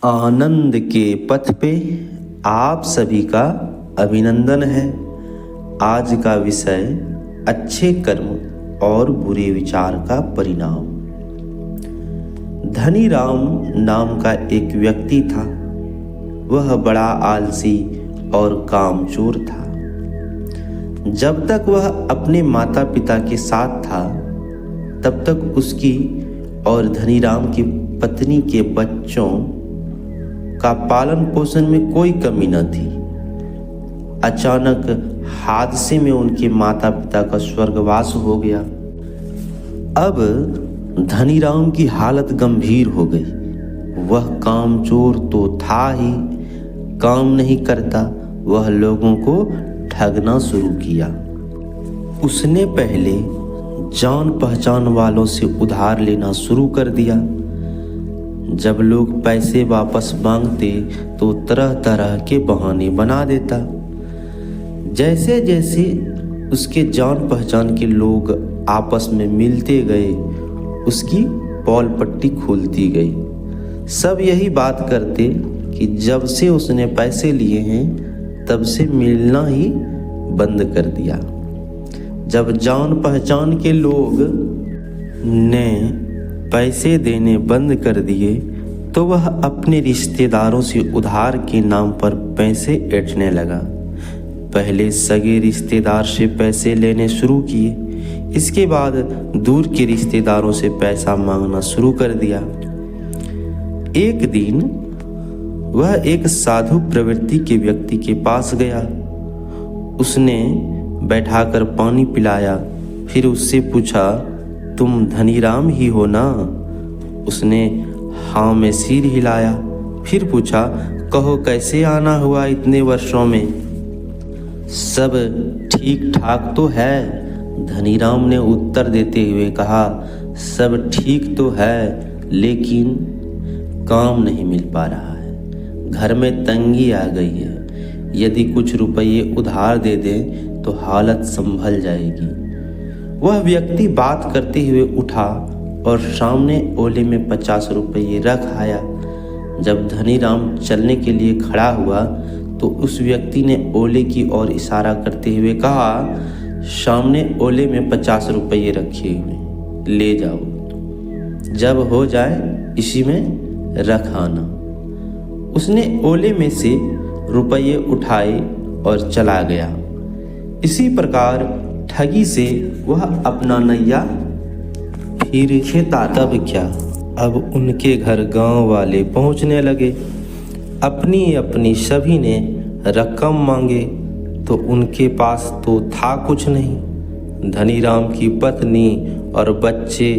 आनंद के पथ पे आप सभी का अभिनंदन है। आज का विषय अच्छे कर्म और बुरे विचार का परिणाम। धनी राम नाम का एक व्यक्ति था। वह बड़ा आलसी और कामचोर था। जब तक वह अपने माता पिता के साथ था तब तक उसकी और धनी राम की पत्नी के बच्चों का पालन पोषण में कोई कमी न थी। अचानक हादसे में उनके माता पिता का स्वर्गवास हो गया। अब धनी राम की हालत गंभीर हो गई। वह कामचोर तो था ही, काम नहीं करता, वह लोगों को ठगना शुरू किया। उसने पहले जान पहचान वालों से उधार लेना शुरू कर दिया। जब लोग पैसे वापस मांगते तो तरह तरह के बहाने बना देता। जैसे जैसे उसके जान पहचान के लोग आपस में मिलते गए, उसकी पौल पट्टी खुलती गई। सब यही बात करते कि जब से उसने पैसे लिए हैं तब से मिलना ही बंद कर दिया। जब जान पहचान के लोग ने पैसे देने बंद कर दिए तो वह अपने रिश्तेदारों से उधार के नाम पर पैसे ऐंठने लगा। पहले सगे रिश्तेदार से पैसे लेने शुरू किए, इसके बाद दूर के रिश्तेदारों से पैसा मांगना शुरू कर दिया। एक दिन वह एक साधु प्रवृत्ति के व्यक्ति के पास गया। उसने बैठाकर पानी पिलाया, फिर उससे पूछा, तुम धनी राम ही हो ना? उसने हाँ में सिर हिलाया। फिर पूछा, कहो कैसे आना हुआ इतने वर्षों में? सब ठीक ठाक तो है, धनी राम ने उत्तर देते हुए कहा। सब ठीक तो है, लेकिन काम नहीं मिल पा रहा है। घर में तंगी आ गई है। यदि कुछ रुपये उधार दे दें तो हालत संभल जाएगी। वह व्यक्ति बात करते हुए उठा और सामने ओले में 50 रुपये रख आया। जब धनी राम चलने के लिए खड़ा हुआ तो उस व्यक्ति ने ओले की ओर इशारा करते हुए कहा, सामने ओले में 50 रुपये रखे हुए, ले जाओ, जब हो जाए इसी में रख आना। उसने ओले में से रुपये उठाए और चला गया। इसी प्रकार ठगी से वह अपना नैया फिर खेता। तब क्या, अब उनके घर गांव वाले पहुंचने लगे। अपनी अपनी सभी ने रकम मांगे तो उनके पास तो था कुछ नहीं। धनी राम की पत्नी और बच्चे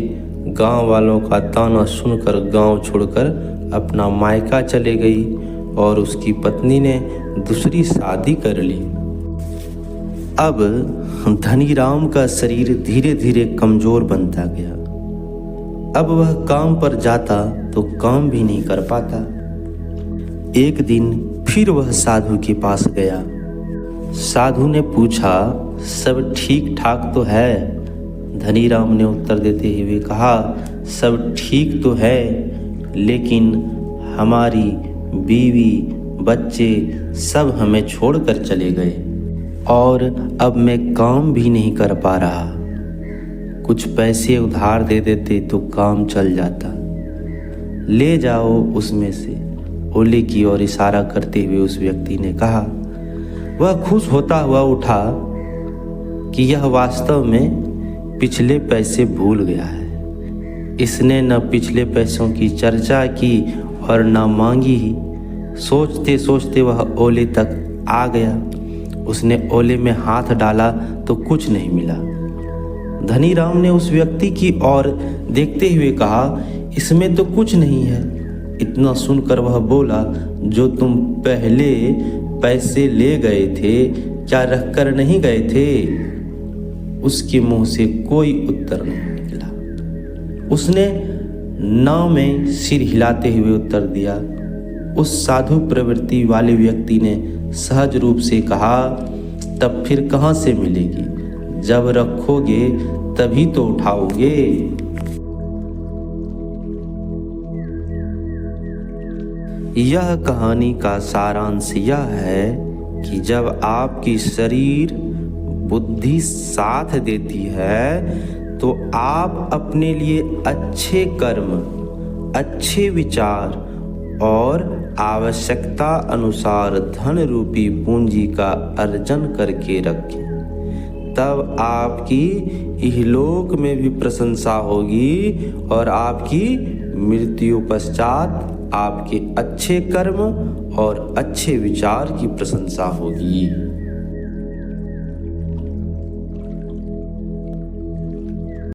गांव वालों का ताना सुनकर गांव छोड़कर अपना मायका चले गई और उसकी पत्नी ने दूसरी शादी कर ली। अब धनी राम का शरीर धीरे धीरे कमजोर बनता गया। अब वह काम पर जाता तो काम भी नहीं कर पाता। एक दिन फिर वह साधु के पास गया। साधु ने पूछा, सब ठीक ठाक तो है? धनी राम ने उत्तर देते हुए कहा, सब ठीक तो है, लेकिन हमारी बीवी बच्चे सब हमें छोड़कर चले गए और अब मैं काम भी नहीं कर पा रहा। कुछ पैसे उधार दे देते तो काम चल जाता। ले जाओ उसमें से, ओले की ओर इशारा करते हुए उस व्यक्ति ने कहा। वह खुश होता हुआ उठा कि यह वास्तव में पिछले पैसे भूल गया है। इसने न पिछले पैसों की चर्चा की और न मांगी ही। सोचते सोचते वह ओले तक आ गया। उसने ओले में हाथ डाला तो कुछ नहीं मिला। धनी राम ने उस व्यक्ति की ओर देखते हुए कहा, इसमें तो कुछ नहीं है। इतना सुनकर वह बोला, जो तुम पहले पैसे ले गए थे क्या रख कर नहीं गए थे? उसके मुंह से कोई उत्तर नहीं निकला। उसने ना में सिर हिलाते हुए उत्तर दिया। उस साधु प्रवृत्ति वाले व्यक्ति ने सहज रूप से कहा, तब फिर कहाँ से मिलेगी? जब रखोगे तभी तो उठाओगे। यह कहानी का सारांश यह है कि जब आपकी शरीर बुद्धि साथ देती है तो आप अपने लिए अच्छे कर्म, अच्छे विचार और आवश्यकता अनुसार धन रूपी पूंजी का अर्जन करके रखें। तब आपकी इहलोक में भी प्रशंसा होगी और आपकी मृत्यु पश्चात आपके अच्छे कर्म और अच्छे विचार की प्रशंसा होगी।